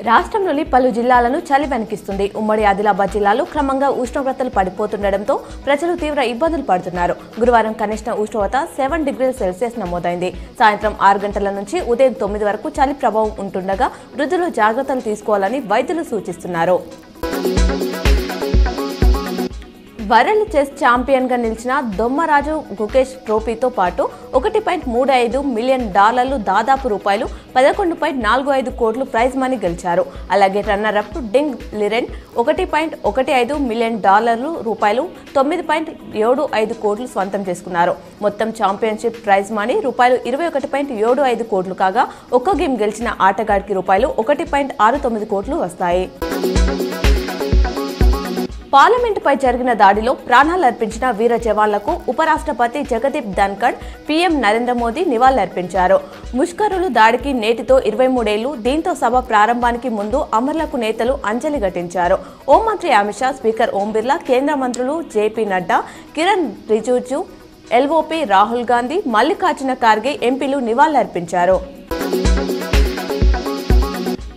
రాష్ట్రంలోని పలు జిల్లాలను చలి వెనకిస్తుంది. ఉమ్మడి ఆదిలాబాద్ జిల్లాలో క్రమంగా ఉష్ణోగ్రతలు పడిపోతుండటంతో ప్రజలు తీవ్ర ఇబ్బందులు పడుతున్నారు. గురువారం కనిష్ట ఉష్ణోగ్రత 7 డిగ్రీల సెల్సియస్ నమోదైంది. సాయంత్రం 6 గంటల నుంచి ఉదయం 9 వరకు చలి ప్రభావం ఉంటుండగా వృద్ధులు జాగ్రత్తలు తీసుకోవాలని వైద్యులు సూచిస్తున్నారు. వరల్డ్ చెస్ ఛాంపియన్ గా నిలిచిన దొమ్మరాజు గుకేష్ ట్రోఫీతో పాటు $1.35 మిలియన్ దాదాపు రూపాయలు 11.45 కోట్లు ప్రైజ్ మనీ గెలిచారు. అలాగే రన్నర్ అప్ డింగ్ లిరెన్ $1.15 మిలియన్ రూపాయలు 9.75 కోట్లు స్వంతం చేసుకున్నారు. మొత్తం ఛాంపియన్షిప్ ప్రైజ్ మనీ రూపాయలు 21.75 కోట్లు కాగా ఒక్క గేమ్ గెలిచిన ఆటగాడికి రూపాయలు 1.69 కోట్లు వస్తాయి. పార్లమెంటుపై జరిగిన దాడిలో ప్రాణాలర్పించిన వీర జవాన్లకు ఉపరాష్ట్రపతి జగదీప్ ధన్ఖడ్, పీఎం నరేంద్ర మోదీ నివాళులర్పించారు. ముష్కరులు దాడికి నేటితో 23 ఏళ్లు. దీంతో సభ ప్రారంభానికి ముందు అమరులకు నేతలు అంజలి ఘటించారు. హోంమంత్రి అమిత్ షా, స్పీకర్ ఓం బిర్లా, కేంద్ర మంత్రులు జేపీ నడ్డా, కిరణ్ రిజిజు, ఎల్ఓపీ రాహుల్ గాంధీ, మల్లికార్జున ఖార్గే ఎంపీలు నివాళులర్పించారు.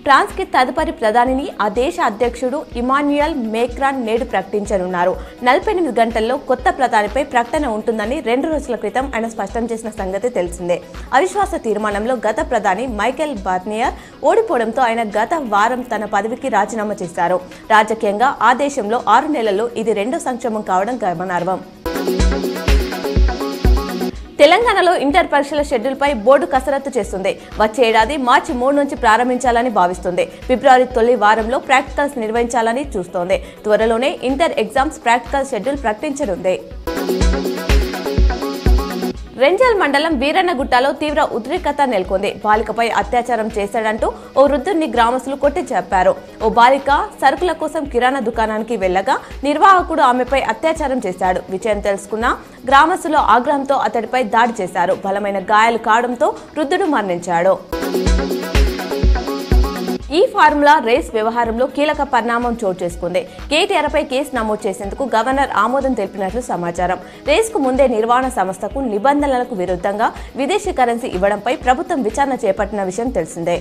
ఫ్రాన్స్ కి తదుపరి ప్రధానిని ఆ దేశ అధ్యక్షుడు ఇమాన్యుయల్ మేక్రాన్ నేడు ప్రకటించనున్నారు. 48 గంటల్లో కొత్త ప్రధానిపై ప్రకటన ఉంటుందని 2 రోజుల క్రితం ఆయన స్పష్టం చేసిన సంగతి తెలిసిందే. అవిశ్వాస తీర్మానంలో గత ప్రధాని మైకెల్ బార్నియర్ ఓడిపోవడంతో ఆయన గత వారం తన పదవికి రాజీనామా చేశారు. రాజకీయంగా ఆ దేశంలో 6 నెలల్లో ఇది 2వ సంక్షోభం కావడం గమనార్హం. తెలంగాణలో ఇంటర్ పరీక్షల షెడ్యూల్పై బోర్డు కసరత్తు చేస్తుంది. వచ్చే ఏడాది మార్చి 3 నుంచి ప్రారంభించాలని భావిస్తుంది. ఫిబ్రవరి తొలి వారంలో ప్రాక్టికల్స్ నిర్వహించాలని చూస్తోంది. త్వరలోనే ఇంటర్ ఎగ్జామ్స్ ప్రాక్టికల్ షెడ్యూల్ ప్రకటించనుంది. రెంజల్ మండలం వీరన్నగుట్టలో తీవ్ర ఉద్రిక్తత నెలకొంది. బాలికపై అత్యాచారం చేశాడంటూ ఓ వృద్ధుడిని గ్రామస్తులు కొట్టి చెప్పారు. ఓ బాలిక సరుకుల కోసం కిరాణా దుకాణానికి వెళ్లగా నిర్వాహకుడు ఆమెపై అత్యాచారం చేశాడు. విషయం తెలుసుకున్న గ్రామస్తులు ఆగ్రహంతో అతడిపై దాడి చేశారు. బలమైన గాయాలు కావడంతో వృద్ధుడు మరణించాడు. ఈ ఫార్ములా రేస్ వ్యవహారంలో కీలక పరిణామం చోటు చేసుకుంది. కేటీఆర్పై కేసు నమోదు చేసేందుకు గవర్నర్ ఆమోదం తెలిపినట్లు సమాచారం. రేస్కు ముందే నిర్వహణ సంస్థకు నిబంధనలకు విరుద్ధంగా విదేశీ కరెన్సీ ఇవ్వడంపై ప్రభుత్వం విచారణ చేపట్టిన విషయం తెలిసిందే.